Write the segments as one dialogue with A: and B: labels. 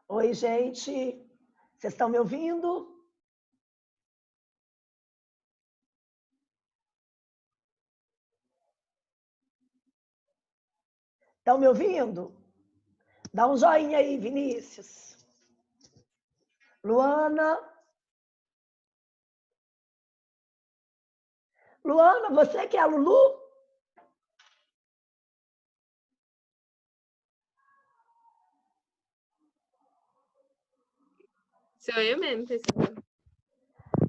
A: Oi, gente. Vocês estão me ouvindo? Estão me ouvindo? Dá um joinha aí, Vinícius. Luana. Luana, você que é a Lulu?
B: Sou eu mesmo, pessoal.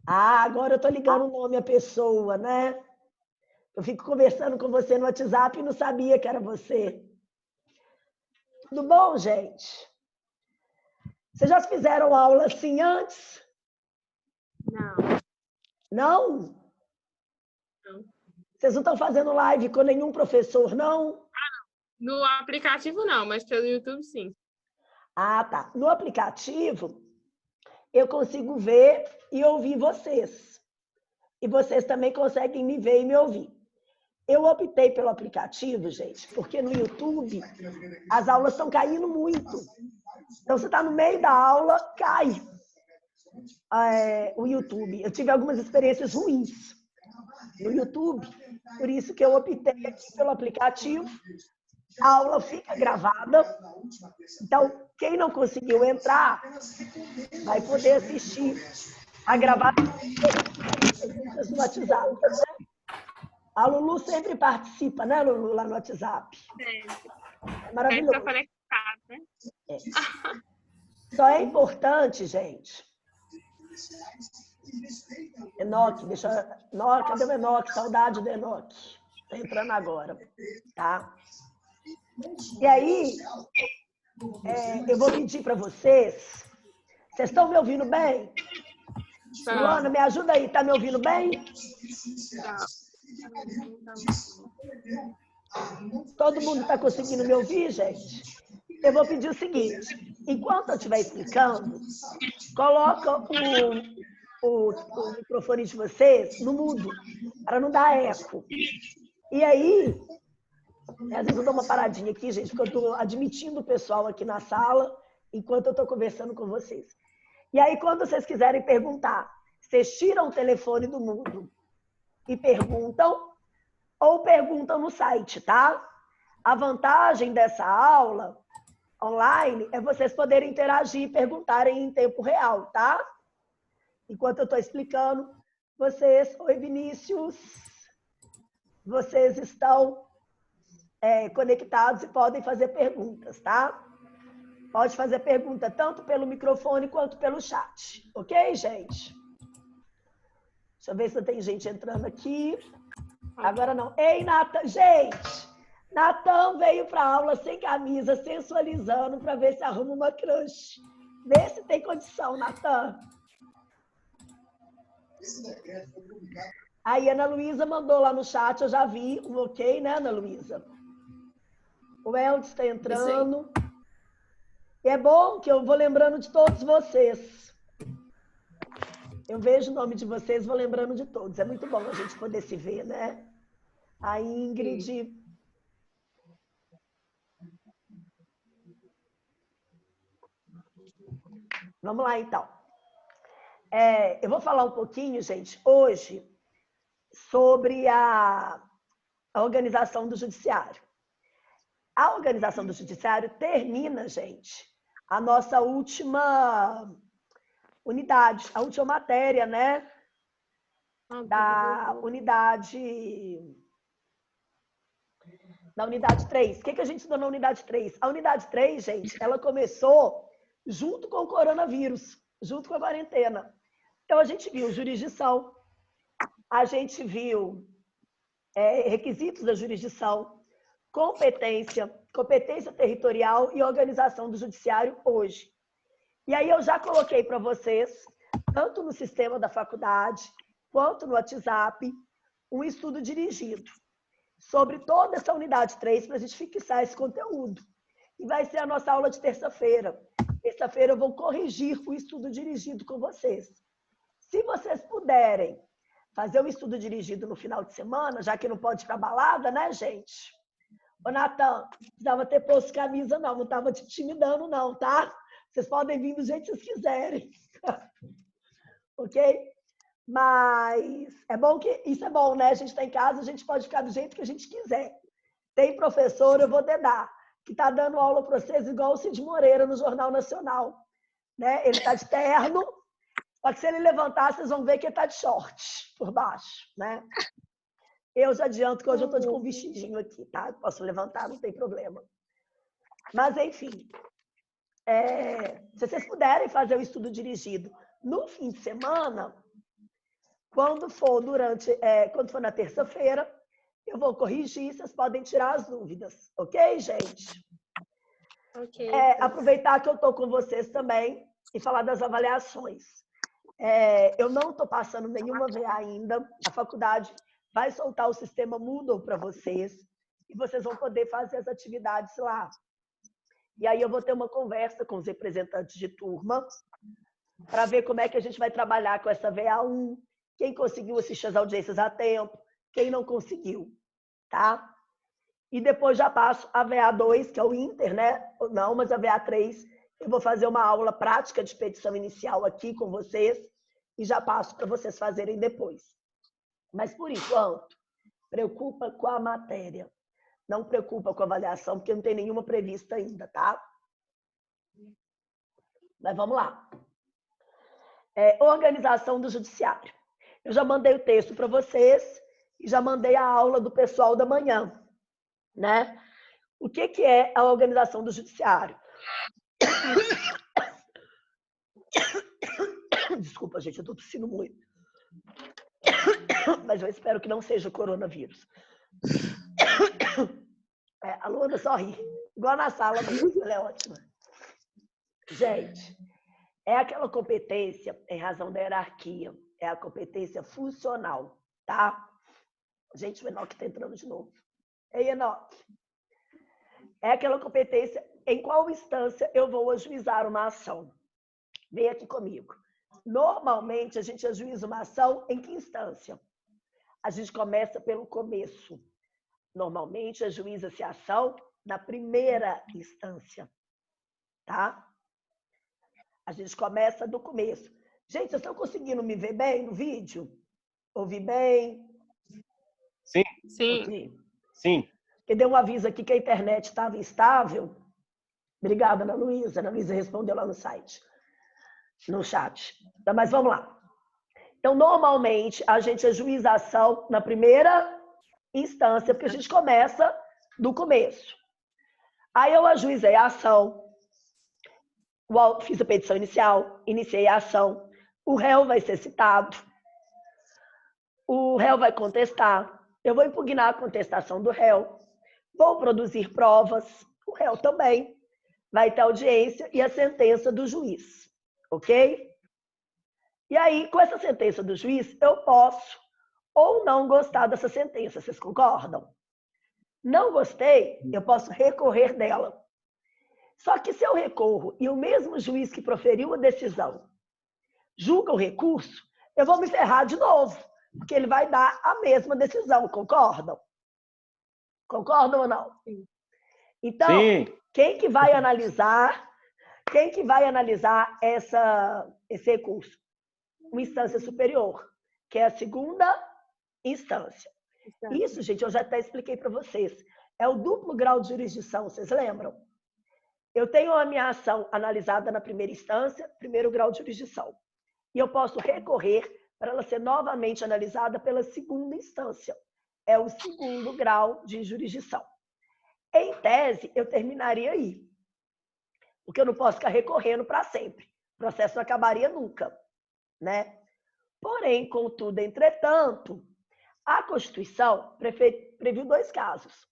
A: Ah, agora eu tô ligando o nome à pessoa, né? Eu fico conversando com você no WhatsApp e não sabia que era você. Tudo bom, gente? Vocês já fizeram aula assim antes?
B: Não.
A: Não?
B: Não.
A: Vocês não estão fazendo live com nenhum professor, não?
B: No aplicativo não, mas pelo YouTube sim.
A: Ah, tá. No aplicativo, eu consigo ver e ouvir vocês. E vocês também conseguem me ver e me ouvir. Eu optei pelo aplicativo, gente, porque no YouTube as aulas estão caindo muito. Então, você está no meio da aula, cai o YouTube. Eu tive algumas experiências ruins no YouTube, por isso que eu optei aqui pelo aplicativo. A aula fica gravada, então quem não conseguiu entrar vai poder assistir a gravação no WhatsApp. A Lulu sempre participa, né, Lulu, lá no WhatsApp? É maravilhoso.
B: Tá conectado, né?
A: É. Só é importante, gente. Enoque, cadê o Enoque? Saudade do Enoque. Tá entrando agora, tá? E aí, eu vou pedir para vocês. Vocês estão me ouvindo bem?
B: Tá.
A: Luana, me ajuda aí. Tá me ouvindo bem?
B: Tá.
A: Todo mundo está conseguindo me ouvir, gente? Eu vou pedir o seguinte. Enquanto eu estiver explicando, coloca o microfone de vocês no mudo, para não dar eco. E aí, às vezes eu dou uma paradinha aqui, gente, porque eu estou admitindo o pessoal aqui na sala, enquanto eu estou conversando com vocês. E aí, quando vocês quiserem perguntar, vocês tiram o telefone do mudo e perguntam, ou perguntam no site, tá? A vantagem dessa aula online é vocês poderem interagir e perguntarem em tempo real, tá? Enquanto eu estou explicando, vocês... Oi, Vinícius. Vocês estão conectados e podem fazer perguntas, tá? Pode fazer pergunta tanto pelo microfone quanto pelo chat. Ok, gente? Deixa eu ver se tem gente entrando aqui. Agora não. Ei, Natan! Gente! Natan veio para a aula sem camisa, sensualizando, para ver se arruma uma crush. Vê se tem condição, Natan. Aí a Ana Luísa mandou lá no chat, eu já vi um ok, né, Ana Luísa? O Eldes está entrando. E é bom que eu vou lembrando de todos vocês. Eu vejo o nome de vocês, vou lembrando de todos. É muito bom a gente poder se ver, né? A Ingrid. Vamos lá, então. Eu vou falar um pouquinho, gente, hoje, sobre a organização do judiciário. A organização do judiciário termina, gente, a nossa última unidade, a última matéria, né? Da unidade 3. O que a gente estudou na unidade 3? A unidade 3, gente, ela começou junto com o coronavírus, junto com a quarentena. Então, a gente viu jurisdição, a gente viu requisitos da jurisdição, competência territorial e organização do judiciário hoje. E aí eu já coloquei para vocês, tanto no sistema da faculdade, quanto no WhatsApp, um estudo dirigido sobre toda essa unidade 3 para a gente fixar esse conteúdo. E vai ser a nossa aula de terça-feira. Terça-feira eu vou corrigir o estudo dirigido com vocês. Se vocês puderem fazer o estudo dirigido no final de semana, já que não pode ir para balada, né, gente? Ô, Natan, precisava ter posto camisa, não estava te intimidando, não, tá? Vocês podem vir do jeito que vocês quiserem. Ok? Mas é bom que isso é bom, né? A gente está em casa, a gente pode ficar do jeito que a gente quiser. Tem professor, eu vou dedar, que está dando aula para vocês igual o Cid Moreira no Jornal Nacional. Né? Ele está de terno, só que se ele levantar, vocês vão ver que ele está de short por baixo. Né? Eu já adianto que hoje eu estou com um vestidinho aqui, tá? Posso levantar, não tem problema. Mas, enfim, se vocês puderem fazer o estudo dirigido no fim de semana, quando for na terça-feira, eu vou corrigir, vocês podem tirar as dúvidas. Ok, gente?
B: Ok.
A: Aproveitar que eu estou com vocês também e falar das avaliações. Eu não estou passando nenhuma VA ainda. A faculdade vai soltar o sistema Moodle para vocês e vocês vão poder fazer as atividades lá. E aí eu vou ter uma conversa com os representantes de turma para ver como é que a gente vai trabalhar com essa VA1, quem conseguiu assistir as audiências a tempo, quem não conseguiu, tá? E depois já passo a VA2, que é o Inter, né? Não, mas a VA3, eu vou fazer uma aula prática de petição inicial aqui com vocês e já passo para vocês fazerem depois. Mas, por enquanto, preocupa com a matéria. Não preocupa com a avaliação, porque não tem nenhuma prevista ainda, tá? Mas vamos lá. Organização do judiciário. Eu já mandei o texto para vocês e já mandei a aula do pessoal da manhã, né? O que é a organização do judiciário? Desculpa, gente, eu estou tossindo muito. Mas eu espero que não seja coronavírus. A Luana só ri, igual na sala mesmo, ela é ótima. Gente, é aquela competência em razão da hierarquia, é a competência funcional, tá? Gente, o Enoque está entrando de novo. Ei, Enoque. É aquela competência em qual instância eu vou ajuizar uma ação. Vem aqui comigo. Normalmente, a gente ajuiza uma ação em que instância? A gente começa pelo começo. Normalmente, ajuiza-se a ação na primeira instância, tá? A gente começa do começo. Gente, vocês estão conseguindo me ver bem no vídeo? Ouvir bem?
C: Sim.
B: Sim.
C: Okay. Sim.
A: Porque deu um aviso aqui que a internet estava instável. Obrigada, Ana Luísa. Ana Luísa respondeu lá no site, no chat. Mas vamos lá. Então, normalmente, a gente ajuiza a ação na primeira instância, porque a gente começa do começo. Aí eu ajuizei a ação, fiz a petição inicial, iniciei a ação, o réu vai ser citado, o réu vai contestar, eu vou impugnar a contestação do réu, vou produzir provas, o réu também vai ter audiência e a sentença do juiz, ok? E aí, com essa sentença do juiz, eu posso ou não gostar dessa sentença, vocês concordam? Não gostei, eu posso recorrer dela. Só que se eu recorro e o mesmo juiz que proferiu a decisão julga o recurso, eu vou me ferrar de novo, porque ele vai dar a mesma decisão, concordam? Concordam ou não? Então, sim. Quem que vai analisar esse recurso? Uma instância superior, que é a segunda instância. Isso, gente, eu já até expliquei para vocês. É o duplo grau de jurisdição, vocês lembram? Eu tenho a minha ação analisada na primeira instância, primeiro grau de jurisdição. E eu posso recorrer para ela ser novamente analisada pela segunda instância. É o segundo grau de jurisdição. Em tese, eu terminaria aí. Porque eu não posso ficar recorrendo para sempre. O processo não acabaria nunca, né? Porém, contudo, entretanto, a Constituição previu dois casos.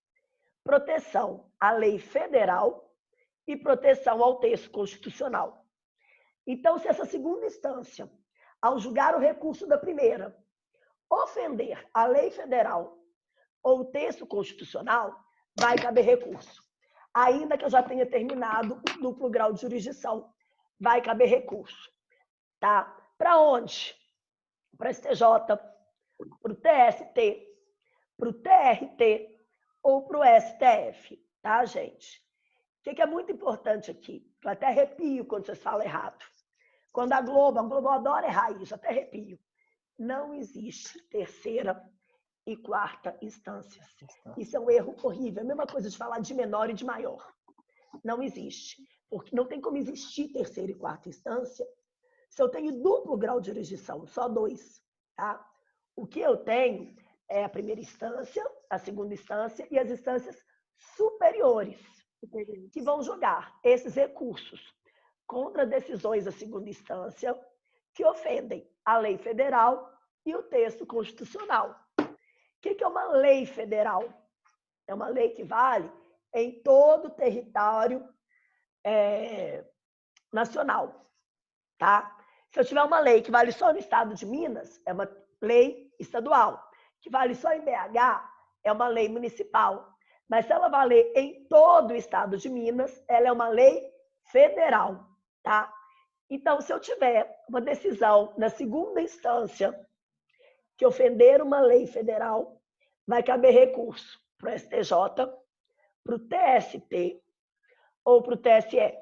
A: proteção à lei federal e proteção ao texto constitucional. Então, se essa segunda instância, ao julgar o recurso da primeira, ofender a lei federal ou o texto constitucional, vai caber recurso. Ainda que eu já tenha terminado o duplo grau de jurisdição, vai caber recurso. Tá? Para onde? Para o STJ, para o TST, para o TRT ou para o STF, tá, gente? O que é muito importante aqui? Eu até arrepio quando vocês falam errado. Quando a Globo adora errar isso, até arrepio. Não existe terceira e quarta instâncias. Isso é um erro horrível. É a mesma coisa de falar de menor e de maior. Não existe. Porque não tem como existir terceira e quarta instância se eu tenho duplo grau de jurisdição, só 2. Tá? O que eu tenho é a primeira instância, a segunda instância e as instâncias superiores, que vão julgar esses recursos contra decisões da segunda instância que ofendem a lei federal e o texto constitucional. O que é uma lei federal? É uma lei que vale em todo o território nacional. Tá? Se eu tiver uma lei que vale só no estado de Minas, é uma lei estadual. Que vale só em BH, é uma lei municipal. Mas se ela valer em todo o estado de Minas, ela é uma lei federal. Tá? Então, se eu tiver uma decisão na segunda instância que ofender uma lei federal, vai caber recurso para o STJ, para o TST ou para o TSE.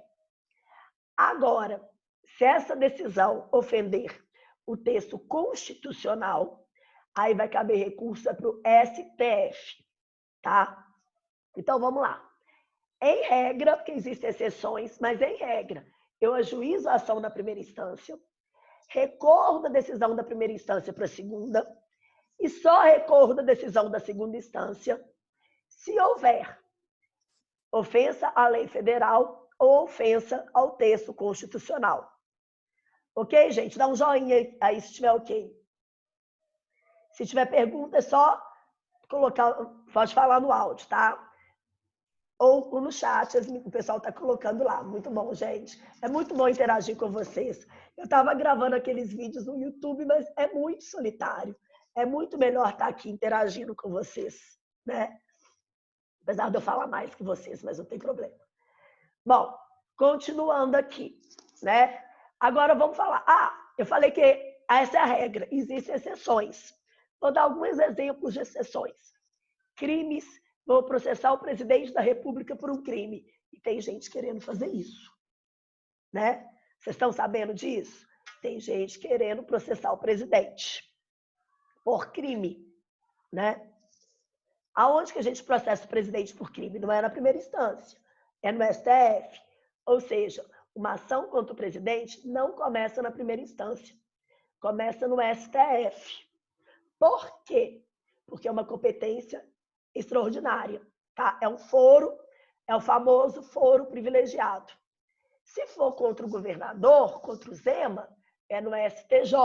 A: Agora, se essa decisão ofender o texto constitucional, aí vai caber recurso para o STF, tá? Então, vamos lá. Em regra, porque existem exceções, mas em regra, eu ajuizo a ação na primeira instância, recorro da decisão da primeira instância para a segunda e só recorro da decisão da segunda instância se houver ofensa à lei federal ou ofensa ao texto constitucional. Ok, gente? Dá um joinha aí se estiver ok. Se tiver pergunta, é só colocar, pode falar no áudio, tá? Ou no chat, o pessoal está colocando lá. Muito bom, gente. É muito bom interagir com vocês. Eu estava gravando aqueles vídeos no YouTube, mas é muito solitário. É muito melhor estar aqui interagindo com vocês, né? Apesar de eu falar mais que vocês, mas não tem problema. Bom, continuando aqui, né? Agora vamos falar. Eu falei que essa é a regra. Existem exceções. Vou dar alguns exemplos de exceções. Crimes. Vou processar o presidente da República por um crime. E tem gente querendo fazer isso, né? Vocês estão sabendo disso? Tem gente querendo processar o presidente por crime, né? Aonde que a gente processa o presidente por crime? Não é na primeira instância, é no STF. Ou seja, uma ação contra o presidente não começa na primeira instância, começa no STF. Por quê? Porque é uma competência extraordinária, tá? É um foro, é o famoso foro privilegiado. Se for contra o governador, contra o Zema, é no STJ.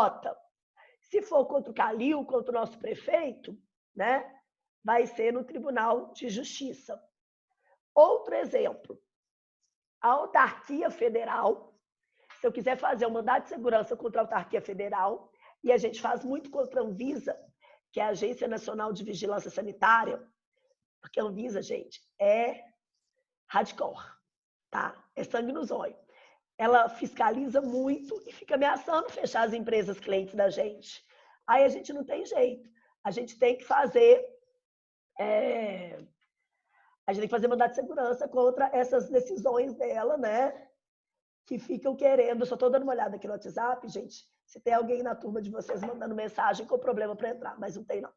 A: Se for contra o Calil, contra o nosso prefeito, né? Vai ser no Tribunal de Justiça. Outro exemplo, a autarquia federal. Se eu quiser fazer um mandado de segurança contra a autarquia federal, e a gente faz muito contra a Anvisa, que é a Agência Nacional de Vigilância Sanitária, porque a Anvisa, gente, é hardcore, tá? É sangue nos olhos. Ela fiscaliza muito e fica ameaçando fechar as empresas clientes da gente. Aí a gente não tem jeito. A gente tem que fazer mandado de segurança contra essas decisões dela, né? Que ficam querendo. Eu só estou dando uma olhada aqui no WhatsApp, gente. Se tem alguém na turma de vocês mandando mensagem com problema para entrar, mas não tem, não.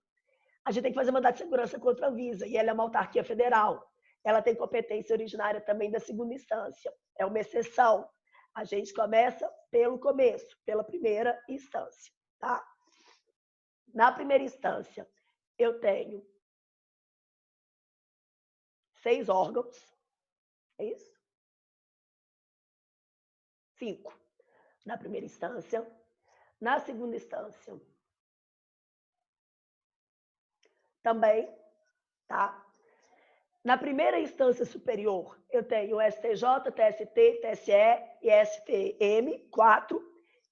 A: A gente tem que fazer mandado de segurança contra a Anvisa, e ela é uma autarquia federal. Ela tem competência originária também da segunda instância. É uma exceção. A gente começa pelo começo, pela primeira instância, tá? Na primeira instância, eu tenho 6 órgãos. É isso? 5. Na primeira instância. Na segunda instância, também, tá? Na primeira instância superior, eu tenho o STJ, TST, TSE e STM, 4.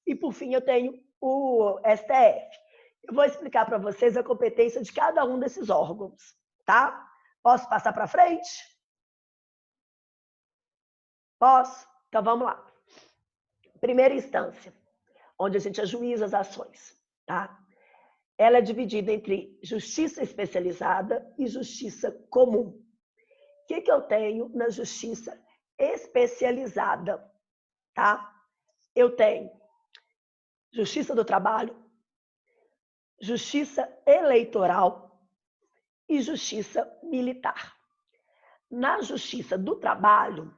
A: E, por fim, eu tenho o STF. Eu vou explicar para vocês a competência de cada um desses órgãos, tá? Posso passar para frente? Posso? Então, vamos lá. Primeira instância, onde a gente ajuiza as ações, tá? Ela é dividida entre justiça especializada e justiça comum. O que eu tenho na justiça especializada, tá? Eu tenho justiça do trabalho, justiça eleitoral e justiça militar. Na justiça do trabalho,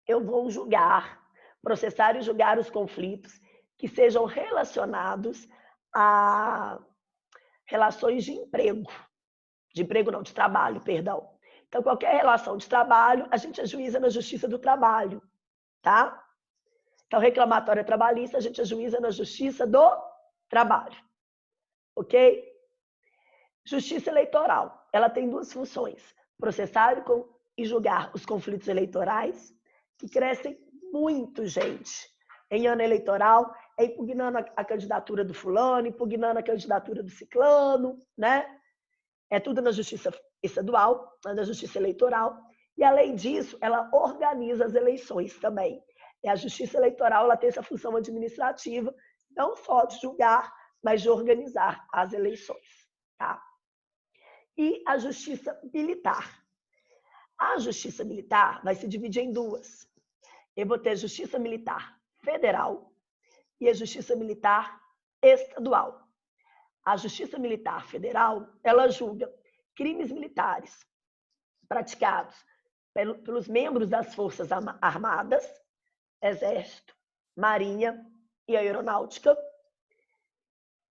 A: eu vou julgar, processar e julgar os conflitos que sejam relacionados a relações de emprego não, de trabalho, perdão. Então, qualquer relação de trabalho, a gente ajuiza na justiça do trabalho, tá? Então, reclamatória trabalhista, a gente ajuiza na justiça do trabalho, ok? Justiça eleitoral, ela tem duas funções: processar e julgar os conflitos eleitorais, que crescem muito, gente. Em ano eleitoral, é impugnando a candidatura do fulano, impugnando a candidatura do ciclano, né? É tudo na justiça estadual, na justiça eleitoral. E, além disso, ela organiza as eleições também. E a justiça eleitoral ela tem essa função administrativa, não só de julgar, mas de organizar as eleições, tá? E a justiça militar. A justiça militar vai se dividir em duas. Eu vou ter a justiça militar federal e a justiça militar estadual. A justiça militar federal, ela julga crimes militares praticados pelos membros das Forças Armadas, Exército, Marinha e Aeronáutica,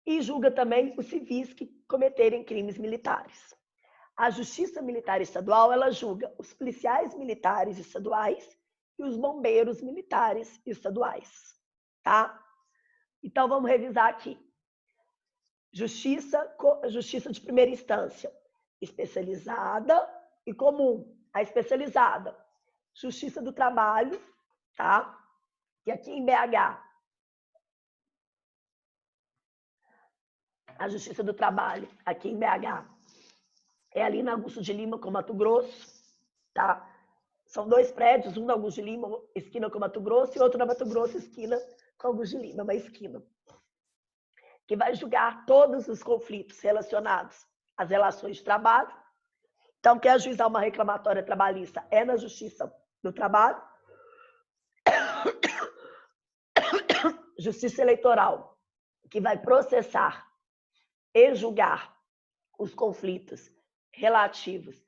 A: e julga também os civis que cometerem crimes militares. A Justiça Militar Estadual, ela julga os policiais militares estaduais e os bombeiros militares estaduais, tá? Então, vamos revisar aqui. Justiça de primeira instância, especializada e comum. A especializada, Justiça do Trabalho, tá? E aqui em BH, a Justiça do Trabalho, aqui em BH, é ali na Augusto de Lima com Mato Grosso, tá? São dois prédios, um na Augusto de Lima, esquina com Mato Grosso, e outro na Mato Grosso, esquina com Augusto de Lima, uma esquina. Que vai julgar todos os conflitos relacionados às relações de trabalho. Então, quer ajuizar uma reclamatória trabalhista é na Justiça do Trabalho. Justiça Eleitoral, que vai processar e julgar os conflitos relativos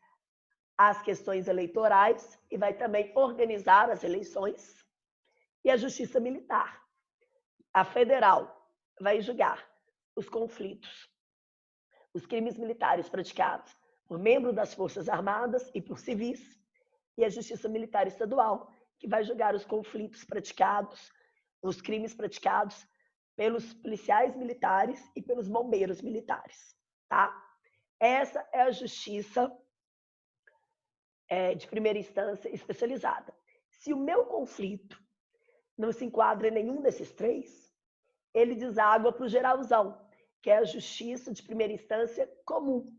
A: às questões eleitorais e vai também organizar as eleições. E a Justiça Militar, a federal, vai julgar os conflitos, os crimes militares praticados por membros das Forças Armadas e por civis, e a Justiça Militar Estadual, que vai julgar os conflitos praticados, os crimes praticados pelos policiais militares e pelos bombeiros militares, tá? Essa é a justiça de primeira instância especializada. Se o meu conflito não se enquadra em nenhum desses três, ele deságua para o geralzão, que é a justiça de primeira instância comum.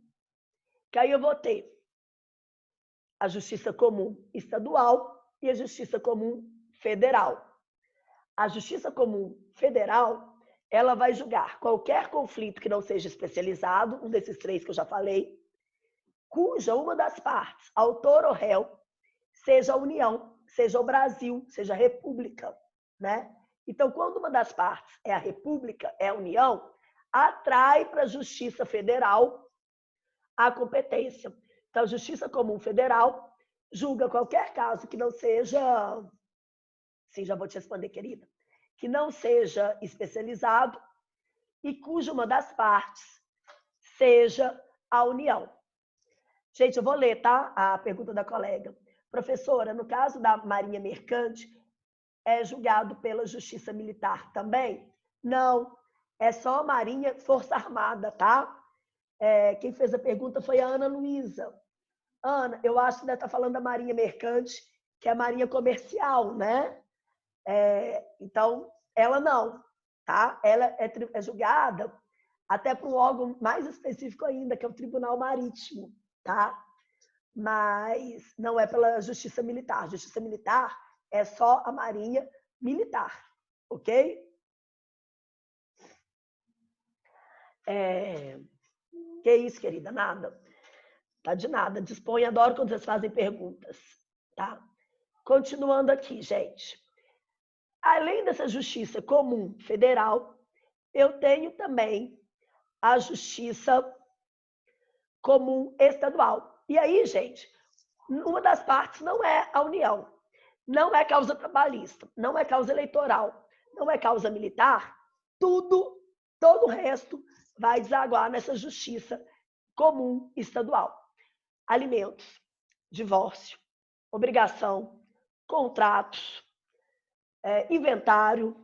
A: Que aí eu vou ter a justiça comum estadual e a justiça comum federal. A justiça comum federal, ela vai julgar qualquer conflito que não seja especializado, um desses três que eu já falei, cuja uma das partes, autor ou réu, seja a União, seja o Brasil, seja a República, né? Então, quando uma das partes é a República, é a União, atrai para a Justiça Federal a competência. Então, a Justiça Comum Federal julga qualquer caso que não seja... Sim, já vou te responder, querida. Que não seja especializado e cuja uma das partes seja a União. Gente, eu vou ler, tá? A pergunta da colega. Professora, no caso da Marinha Mercante, é julgado pela Justiça Militar também? Não, é só Marinha Força Armada, tá? Quem fez a pergunta foi a Ana Luísa. Ana, eu acho que deve estar falando da Marinha Mercante, que é a Marinha Comercial, né? Então, ela não, tá? Ela é julgada até para um órgão mais específico ainda, que é o Tribunal Marítimo, tá? Mas não é pela Justiça Militar. Justiça Militar é só a Marinha Militar, ok? Que isso, querida? Nada. Tá de nada. Dispõe, adoro quando vocês fazem perguntas, tá? Continuando aqui, gente. Além dessa justiça comum federal, eu tenho também a justiça comum estadual. E aí, gente, uma das partes não é a União, não é causa trabalhista, não é causa eleitoral, não é causa militar, todo o resto vai desaguar nessa justiça comum estadual. Alimentos, divórcio, obrigação, contratos, inventário,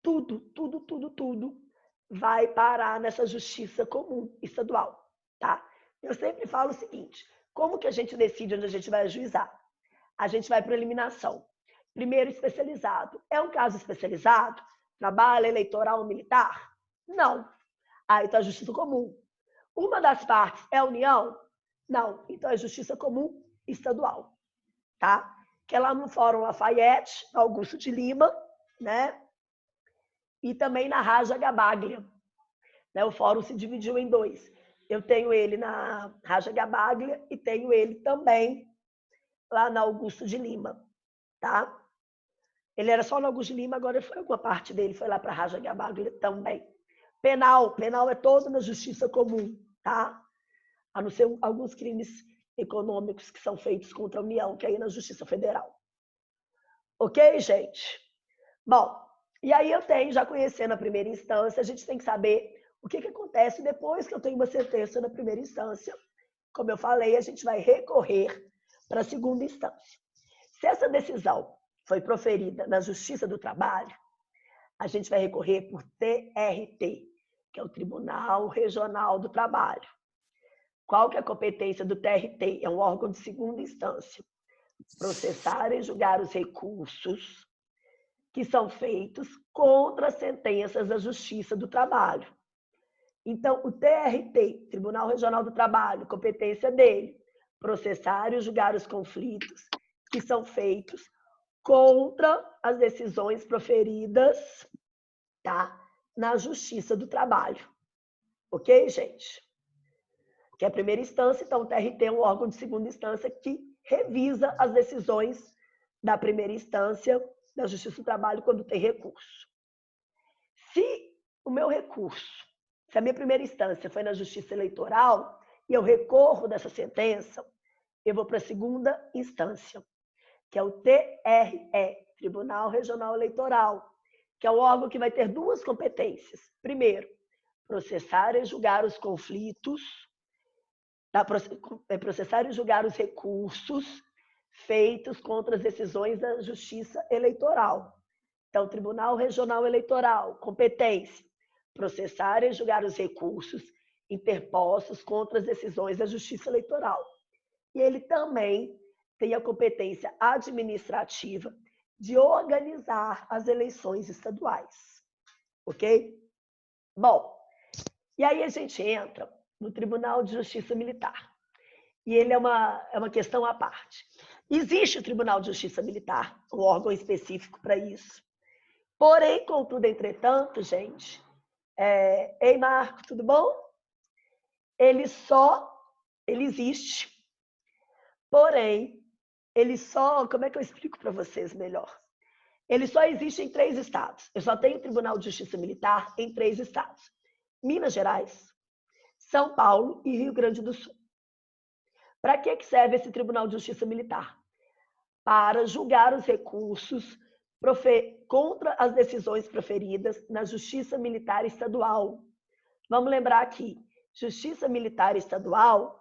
A: tudo vai parar nessa justiça comum estadual, tá? Eu sempre falo o seguinte, como que a gente decide onde a gente vai ajuizar? A gente vai para eliminação. Primeiro, especializado. É um caso especializado? Trabalho eleitoral militar? Não. Então é justiça comum. Uma das partes é a União? Não. Então é justiça comum estadual, tá? Que é lá no Fórum Lafayette, Augusto de Lima, né? E também na Raja Gabaglia. Né? O fórum se dividiu em dois. Eu tenho ele na Raja Gabaglia e tenho ele também lá na Augusto de Lima, tá? Ele era só no Augusto de Lima, agora foi alguma parte dele, foi lá para a Raja Gabaglia também. Penal é todo na justiça comum, tá? A não ser alguns crimes econômicos que são feitos contra a União, que é aí na Justiça Federal. Ok, gente? Bom, e aí eu tenho, já conhecendo a primeira instância, a gente tem que saber o que acontece depois que eu tenho uma sentença na primeira instância. Como eu falei, a gente vai recorrer para a segunda instância. Se essa decisão foi proferida na Justiça do Trabalho, a gente vai recorrer por TRT, que é o Tribunal Regional do Trabalho. Qual que é a competência do TRT? É um órgão de segunda instância. Processar e julgar os recursos que são feitos contra as sentenças da Justiça do Trabalho. Então, o TRT, Tribunal Regional do Trabalho, competência dele, processar e julgar os conflitos que são feitos contra as decisões proferidas, tá, na Justiça do Trabalho. Ok, gente? Que é a primeira instância, então o TRT é um órgão de segunda instância que revisa as decisões da primeira instância da Justiça do Trabalho quando tem recurso. Se o meu recurso, se a minha primeira instância foi na Justiça Eleitoral e eu recorro dessa sentença, eu vou para a segunda instância, que é o TRE, Tribunal Regional Eleitoral, que é o órgão que vai ter duas competências. Primeiro, processar e julgar os conflitos, processar e julgar os recursos feitos contra as decisões da Justiça Eleitoral. Então, Tribunal Regional Eleitoral, competência, processar e julgar os recursos interpostos contra as decisões da Justiça Eleitoral. E ele também tem a competência administrativa de organizar as eleições estaduais. Ok? Bom, e aí a gente entra no Tribunal de Justiça Militar. E ele é uma questão à parte. Existe o Tribunal de Justiça Militar, um órgão específico para isso. Porém, contudo, entretanto, gente, ei, Marco, tudo bom? Ele existe, porém, como é que eu explico para vocês melhor? Ele só existe em 3 estados. Eu só tenho Tribunal de Justiça Militar em 3 estados. Minas Gerais, São Paulo e Rio Grande do Sul. Para que serve esse Tribunal de Justiça Militar? Para julgar os recursos contra as decisões proferidas na Justiça Militar Estadual. Vamos lembrar aqui, Justiça Militar Estadual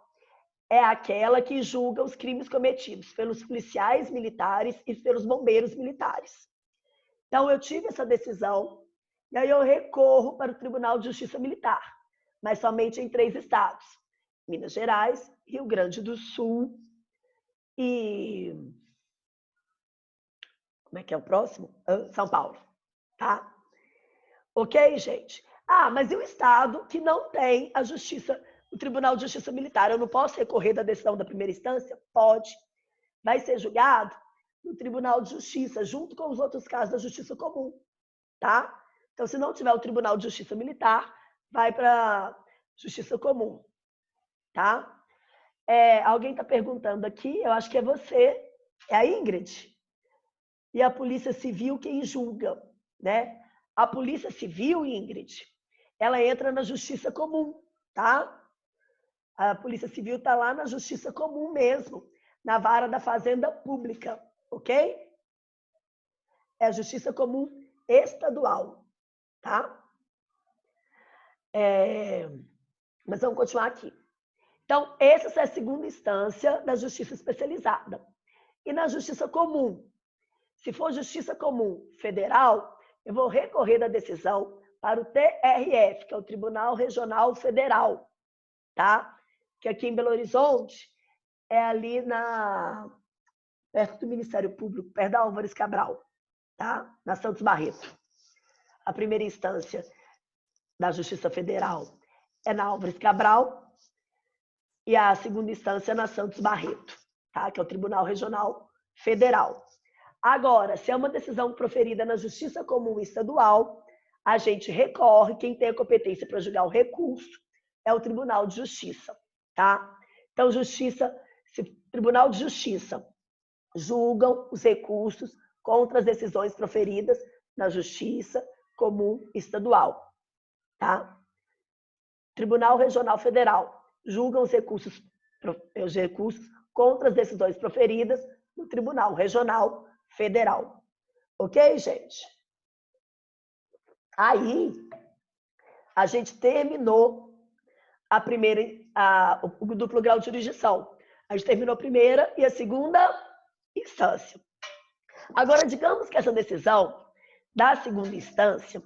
A: é aquela que julga os crimes cometidos pelos policiais militares e pelos bombeiros militares. Então, eu tive essa decisão, e aí eu recorro para o Tribunal de Justiça Militar, mas somente em 3 estados. Minas Gerais, Rio Grande do Sul e... Como é que é o próximo? São Paulo, tá? Ok, gente? Ah, mas e o estado que não tem a justiça, o Tribunal de Justiça Militar? Eu não posso recorrer da decisão da primeira instância? Pode. Vai ser julgado no Tribunal de Justiça, junto com os outros casos da Justiça Comum, tá? Então, se não tiver o Tribunal de Justiça Militar, vai para Justiça Comum, tá? Alguém está perguntando aqui, eu acho que é você, é a Ingrid. E a Polícia Civil quem julga, né? A Polícia Civil, Ingrid, ela entra na Justiça Comum, tá? A Polícia Civil está lá na Justiça Comum mesmo, na vara da Fazenda Pública, ok? É a Justiça Comum Estadual, tá? Mas vamos continuar aqui. Então, essa é a segunda instância da Justiça Especializada. E na Justiça Comum, se for Justiça Comum Federal, eu vou recorrer da decisão para o TRF, que é o Tribunal Regional Federal, tá? Que aqui em Belo Horizonte é ali perto do Ministério Público, perto da Álvares Cabral, tá? Na Santos Barreto. A primeira instância da Justiça Federal é na Álvares Cabral e a segunda instância é na Santos Barreto, tá? Que é o Tribunal Regional Federal. Agora, se é uma decisão proferida na Justiça Comum Estadual, a gente recorre, quem tem a competência para julgar o recurso é o Tribunal de Justiça, tá? Então, Tribunal de Justiça julgam os recursos contra as decisões proferidas na Justiça Comum Estadual, tá? Tribunal Regional Federal julgam os recursos contra as decisões proferidas no Tribunal Regional Federal. Ok, gente? Aí, a gente terminou o duplo grau de jurisdição. A gente terminou a primeira e a segunda instância. Agora, digamos que essa decisão da segunda instância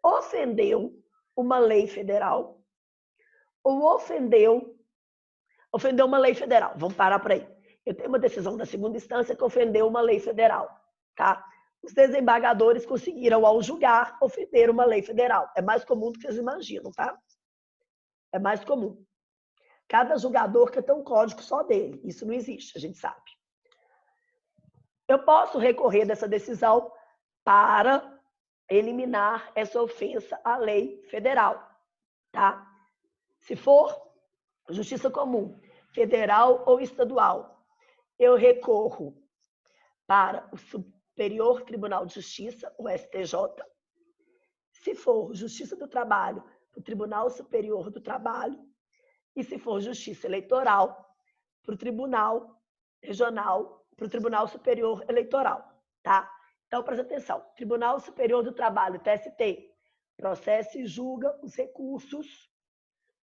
A: ofendeu uma lei federal ou ofendeu uma lei federal. Vamos parar por aí. Eu tenho uma decisão da segunda instância que ofendeu uma lei federal, tá? Os desembargadores conseguiram, ao julgar, ofender uma lei federal. É mais comum do que vocês imaginam, tá? É mais comum. Cada julgador quer ter um código só dele. Isso não existe, a gente sabe. Eu posso recorrer dessa decisão para eliminar essa ofensa à lei federal, tá? Se for Justiça Comum, federal ou estadual, eu recorro para o Superior Tribunal de Justiça, o STJ. Se for Justiça do Trabalho, para o Tribunal Superior do Trabalho. E se for Justiça Eleitoral, para o Tribunal Regional, para o Tribunal Superior Eleitoral, tá? Então, presta atenção. Tribunal Superior do Trabalho, TST, processa e julga os recursos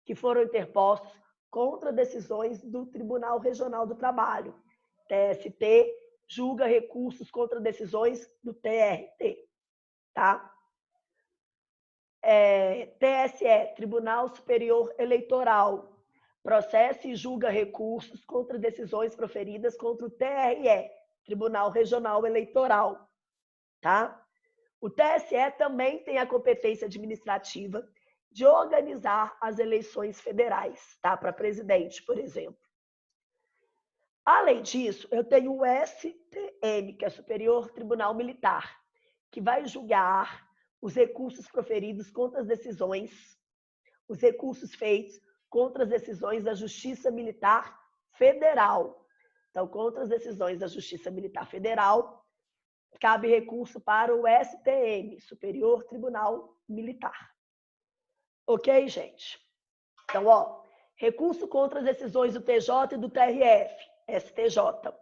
A: que foram interpostos contra decisões do Tribunal Regional do Trabalho. TST julga recursos contra decisões do TRT, tá? TSE, Tribunal Superior Eleitoral, processa e julga recursos contra decisões proferidas contra o TRE, Tribunal Regional Eleitoral, tá? O TSE também tem a competência administrativa de organizar as eleições federais, tá? Para presidente, por exemplo. Além disso, eu tenho o STM, que é Superior Tribunal Militar, que vai julgar os recursos proferidos contra as decisões, os recursos feitos contra as decisões da Justiça Militar Federal. Então, contra as decisões da Justiça Militar Federal, cabe recurso para o STM, Superior Tribunal Militar. Ok, gente? Então, ó, recurso contra as decisões do TJ e do TRF, STJ.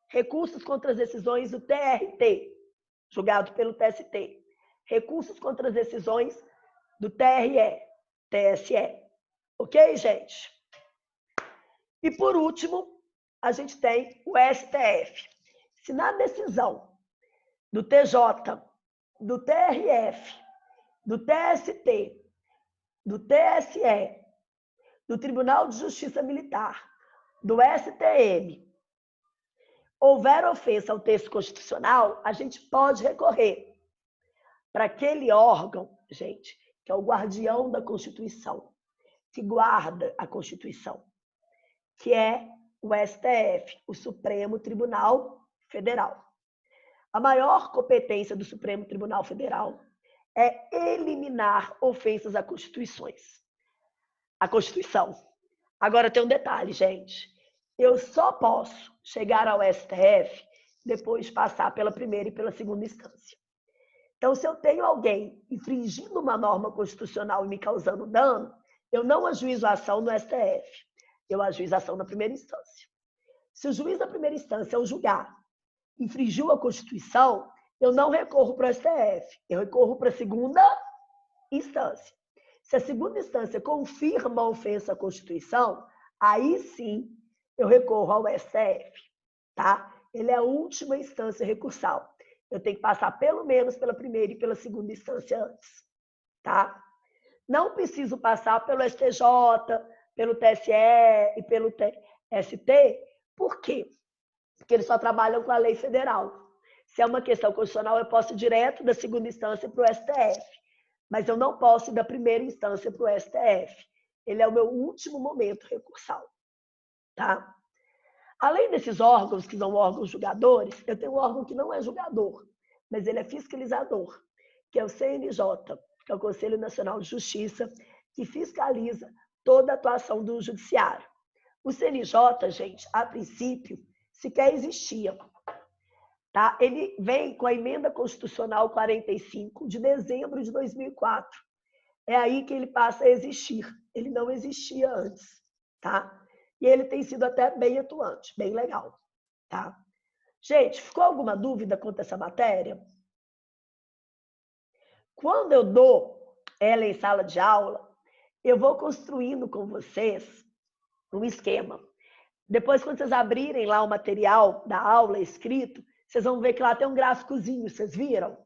A: Recursos contra as decisões do TRT, julgado pelo TST. Recursos contra as decisões do TRE, TSE. Ok, gente? E, por último, a gente tem o STF. Se na decisão do TJ, do TRF, do TST, do TSE, do Tribunal de Justiça Militar, do STM, houver ofensa ao texto constitucional, a gente pode recorrer para aquele órgão, gente, que é o guardião da Constituição, que guarda a Constituição, que é o STF, o Supremo Tribunal Federal. A maior competência do Supremo Tribunal Federal é eliminar ofensas à à Constituição. Agora tem um detalhe, gente. Eu só posso chegar ao STF depois de passar pela primeira e pela segunda instância. Então, se eu tenho alguém infringindo uma norma constitucional e me causando dano, eu não ajuizo a ação no STF. Eu ajuizo a ação na primeira instância. Se o juiz da primeira instância, ao julgar, infringiu a Constituição, eu não recorro para o STF. Eu recorro para a segunda instância. Se a segunda instância confirma a ofensa à Constituição, aí sim eu recorro ao STF, tá? Ele é a última instância recursal. Eu tenho que passar pelo menos pela primeira e pela segunda instância antes, tá? Não preciso passar pelo STJ, pelo TSE e pelo TST. Por quê? Porque eles só trabalham com a lei federal. Se é uma questão constitucional, eu posso ir direto da segunda instância para o STF. Mas eu não posso ir da primeira instância para o STF. Ele é o meu último momento recursal. Tá? Além desses órgãos, que são órgãos julgadores, eu tenho um órgão que não é julgador, mas ele é fiscalizador, que é o CNJ, que é o Conselho Nacional de Justiça, que fiscaliza toda a atuação do judiciário. O CNJ, gente, a princípio, sequer existia. Tá? Ele vem com a emenda constitucional 45 de dezembro de 2004. É aí que ele passa a existir. Ele não existia antes. Tá? E ele tem sido até bem atuante, bem legal. Tá? Gente, ficou alguma dúvida quanto a essa matéria? Quando eu dou ela em sala de aula, eu vou construindo com vocês um esquema. Depois, quando vocês abrirem lá o material da aula escrito, vocês vão ver que lá tem um gráficozinho, vocês viram?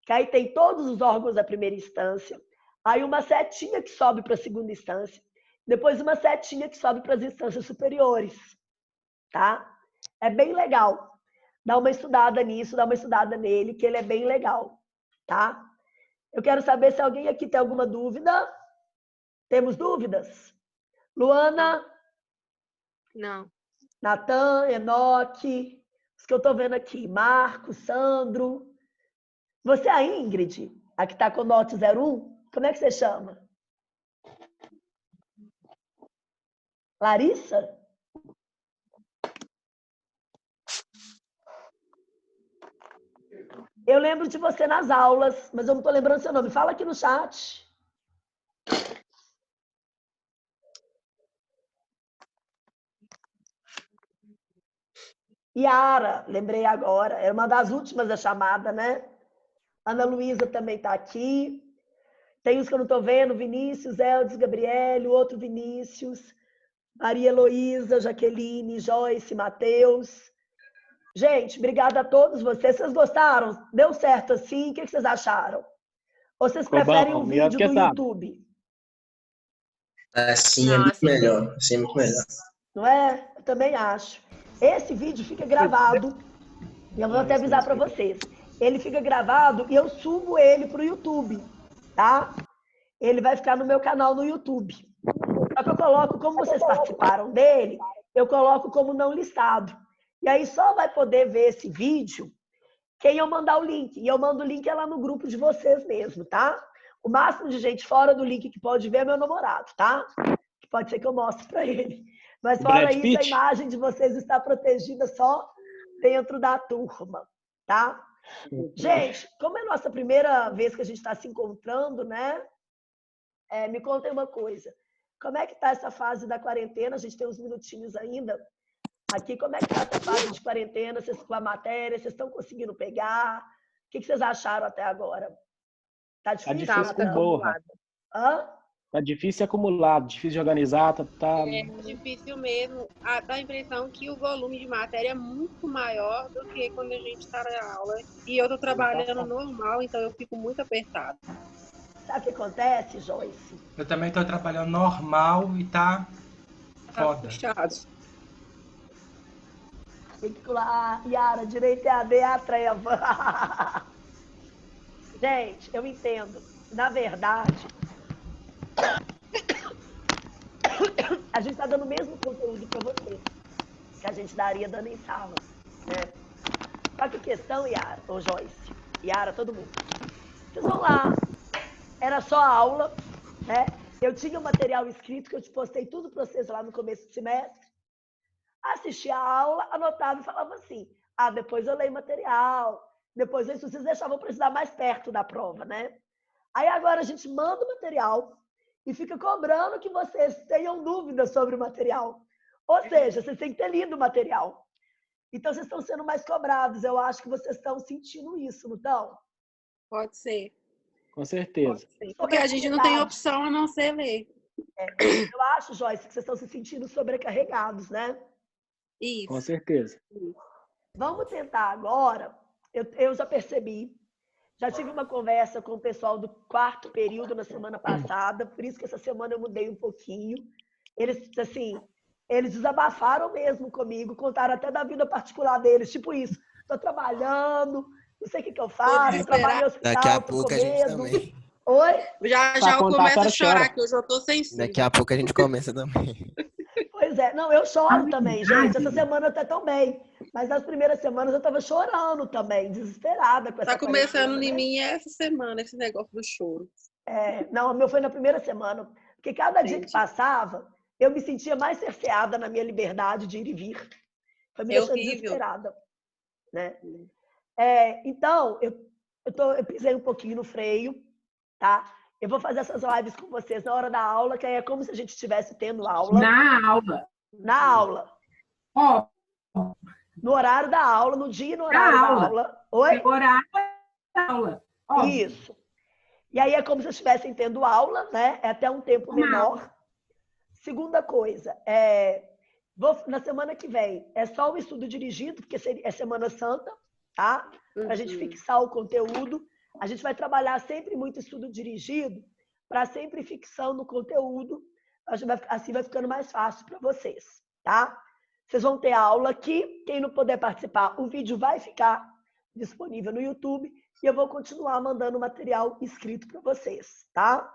A: Que aí tem todos os órgãos da primeira instância, aí uma setinha que sobe para a segunda instância, depois uma setinha que sobe para as instâncias superiores, tá? É bem legal. Dá uma estudada nisso, dá uma estudada nele, que ele é bem legal, tá? Eu quero saber se alguém aqui tem alguma dúvida. Temos dúvidas? Luana?
B: Não.
A: Natan, Enoque, os que eu estou vendo aqui, Marcos, Sandro. Você é a Ingrid, a que está com o Note 01? Como é que você chama? Larissa? Eu lembro de você nas aulas, mas eu não estou lembrando seu nome. Fala aqui no chat. Yara, lembrei agora. Era uma das últimas da chamada, né? Ana Luísa também está aqui. Tem os que eu não estou vendo. Vinícius, Eldes, Gabriele, o outro Vinícius. Maria Heloísa, Jaqueline, Joyce, Matheus. Gente, obrigada a todos vocês. Vocês gostaram? Deu certo assim? O que vocês acharam? Ou vocês preferem um vídeo do YouTube?
D: Assim é muito melhor. Assim é muito melhor.
A: Não é? Eu também acho. Esse vídeo fica gravado. E eu vou até avisar para vocês. Ele fica gravado e eu subo ele para o YouTube, tá? Ele vai ficar no meu canal no YouTube. Só que eu coloco, como vocês participaram dele, eu coloco como não listado. E aí só vai poder ver esse vídeo quem eu mandar o link. E eu mando o link lá no grupo de vocês mesmo, tá? O máximo de gente fora do link que pode ver é meu namorado, tá? Que pode ser que eu mostre para ele. Mas fora isso, a imagem de vocês está protegida só dentro da turma, tá? Gente, como é a nossa primeira vez que a gente está se encontrando, né? Me contem uma coisa. Como é que está essa fase da quarentena? A gente tem uns minutinhos ainda. Aqui, como é que está essa fase de quarentena? Vocês com a matéria, vocês estão conseguindo pegar? O que vocês acharam até agora? Tá difícil?
C: Tá difícil com borra.
A: Hã?
C: Tá difícil acumulado, difícil de organizar, tá...
E: É difícil mesmo. Dá a impressão que o volume de matéria é muito maior do que quando a gente está na aula. E eu estou trabalhando normal, então eu fico muito apertado.
A: Sabe o que acontece, Joyce?
F: Eu também tô trabalhando normal e tá
E: Tá
F: foda.
E: puxado.
A: Tem que lá, Yara, direito EAD é a treva. Gente, eu entendo. Na verdade, a gente está dando o mesmo conteúdo para vocês que a gente daria dando em sala, né? Só que a questão, Yara, ou Joyce, Yara, todo mundo, vocês vão lá, era só aula, né? Eu tinha um material escrito que eu te postei tudo para vocês lá no começo do semestre. Assistia a aula, anotava e falava assim, depois eu leio material, depois isso vocês deixavam para estudar mais perto da prova, né? Aí agora a gente manda o material e fica cobrando que vocês tenham dúvidas sobre o material. Ou seja, vocês têm que ter lido o material. Então, vocês estão sendo mais cobrados. Eu acho que vocês estão sentindo isso, não estão?
E: Pode ser.
C: Com certeza.
E: Porque a gente não tem opção a não ser ler.
A: Eu acho, Joyce, que vocês estão se sentindo sobrecarregados, né?
E: Isso.
C: Com certeza.
A: Vamos tentar agora. Eu já percebi. Já tive uma conversa com o pessoal do 4º período na semana passada, por isso que essa semana eu mudei um pouquinho. Eles, assim, eles desabafaram mesmo comigo, contaram até da vida particular deles, tipo isso. Estou trabalhando, não sei o que eu faço, trabalho em hospital,
G: Daqui a pouco a gente também.
A: Oi?
E: Já eu começo a chorar, que eu já tô sem sim.
G: Daqui a pouco a gente começa também.
A: Pois é, não, eu choro também, gente. Essa semana eu até tão bem. Mas nas primeiras semanas eu tava chorando também, desesperada com essa
E: Tá começando
A: quarentena,
E: em
A: né?
E: mim essa semana, esse negócio do choro.
A: Não, o meu foi na primeira semana. Porque cada dia que passava, eu me sentia mais cerceada na minha liberdade de ir e vir. Foi me deixando desesperada. Né? Então, eu pisei um pouquinho no freio, tá? Eu vou fazer essas lives com vocês na hora da aula, que aí é como se a gente estivesse tendo aula.
H: Na aula.
A: Na aula.
H: Ó.
A: No horário da aula, no dia e no horário da aula. Oi?
H: No horário da aula. Ó.
A: Isso. E aí é como se estivessem tendo aula, né? É até um tempo menor. Segunda coisa, na semana que vem, é só o estudo dirigido, porque é Semana Santa, tá? Para a gente fixar o conteúdo. A gente vai trabalhar sempre muito estudo dirigido para sempre fixando o conteúdo. Assim vai ficando mais fácil para vocês, tá? Vocês vão ter aula aqui. Quem não puder participar, o vídeo vai ficar disponível no YouTube e eu vou continuar mandando material escrito para vocês, tá?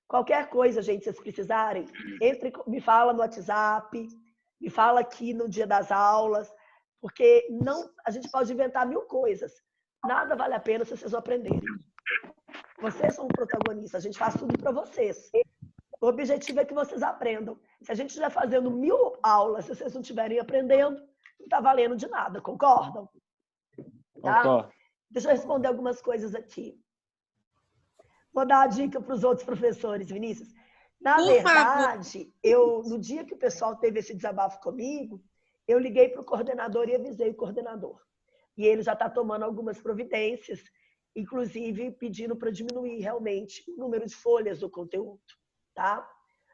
A: Qualquer coisa, gente, se vocês precisarem, me fala no WhatsApp, me fala aqui no dia das aulas, porque a gente pode inventar 1000 coisas. Nada vale a pena se vocês não aprenderem. Vocês são protagonistas, a gente faz tudo para vocês. O objetivo é que vocês aprendam. Se a gente estiver fazendo 1000 aulas, se vocês não estiverem aprendendo, não está valendo de nada, concordam? Tá?
C: Concordo.
A: Deixa eu responder algumas coisas aqui. Vou dar a dica para os outros professores, Vinícius. Na verdade, no dia que o pessoal teve esse desabafo comigo, eu liguei para o coordenador e avisei o coordenador. E ele já está tomando algumas providências, inclusive pedindo para diminuir realmente o número de folhas do conteúdo, tá?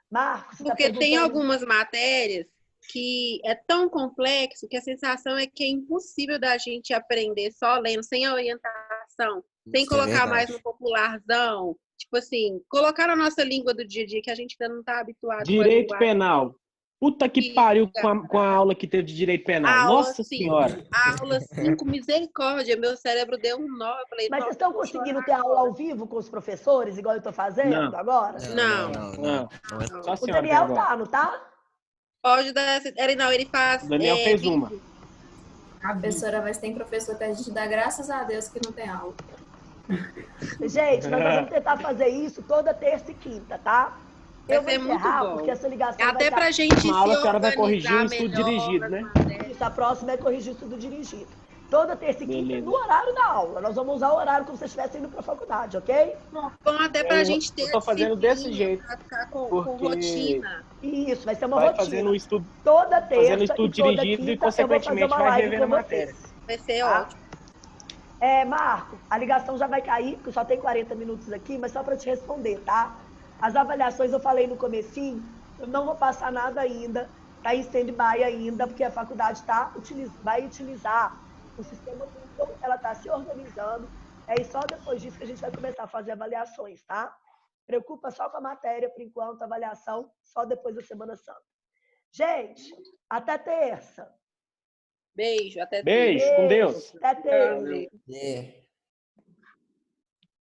A: Marcos,
E: porque tem algumas matérias que é tão complexo que a sensação é que é impossível da gente aprender só lendo, sem a orientação, sem colocar mais no popularzão. Tipo assim, colocar a nossa língua do dia a dia, que a gente ainda não está habituado.
C: Direito penal. Puta que pariu com a aula que teve de direito penal. Nossa Senhora.
E: Aula 5, misericórdia. Meu cérebro deu um nó. Eu falei,
A: mas vocês estão conseguindo ter aula ao vivo com os professores, igual eu estou fazendo agora?
E: Não.
A: O Daniel tá, não tá?
E: Pode dar. Não, ele faz.
C: O Daniel fez uma.
I: Professora, mas tem professor que a gente dá graças a Deus que não tem aula.
A: Gente, nós vamos tentar fazer isso toda terça e quinta, tá? Eu vou encerrar, porque essa ligação
E: até pra gente
C: uma aula, a senhora vai corrigir o estudo dirigido, né?
A: Isso, a próxima é corrigir o estudo dirigido. Toda terça e quinta, no horário da aula. Nós vamos usar o horário como se vocês estivessem indo pra faculdade, ok?
E: Bom, até pra gente ter.
C: Eu tô fazendo desse jeito.
E: Pra ficar com rotina.
A: Isso, vai ser uma rotina.
C: Fazendo o estudo,
A: toda terça
C: fazendo estudo
A: e toda
C: dirigido
A: quinta,
C: e, consequentemente, vai rever a matéria.
E: Vai ser ótimo.
A: Marco, a ligação já vai cair, porque só tem 40 minutos aqui, mas só para te responder, tá? As avaliações eu falei no comecinho, eu não vou passar nada ainda, tá em stand-by ainda, porque a faculdade vai utilizar o sistema, ela está se organizando Aí só depois disso que a gente vai começar a fazer avaliações, tá? Preocupa só com a matéria, por enquanto, avaliação só depois da Semana Santa. Gente, até terça.
E: Beijo, até
C: Beijo, com Deus.
A: Até terça.
G: É.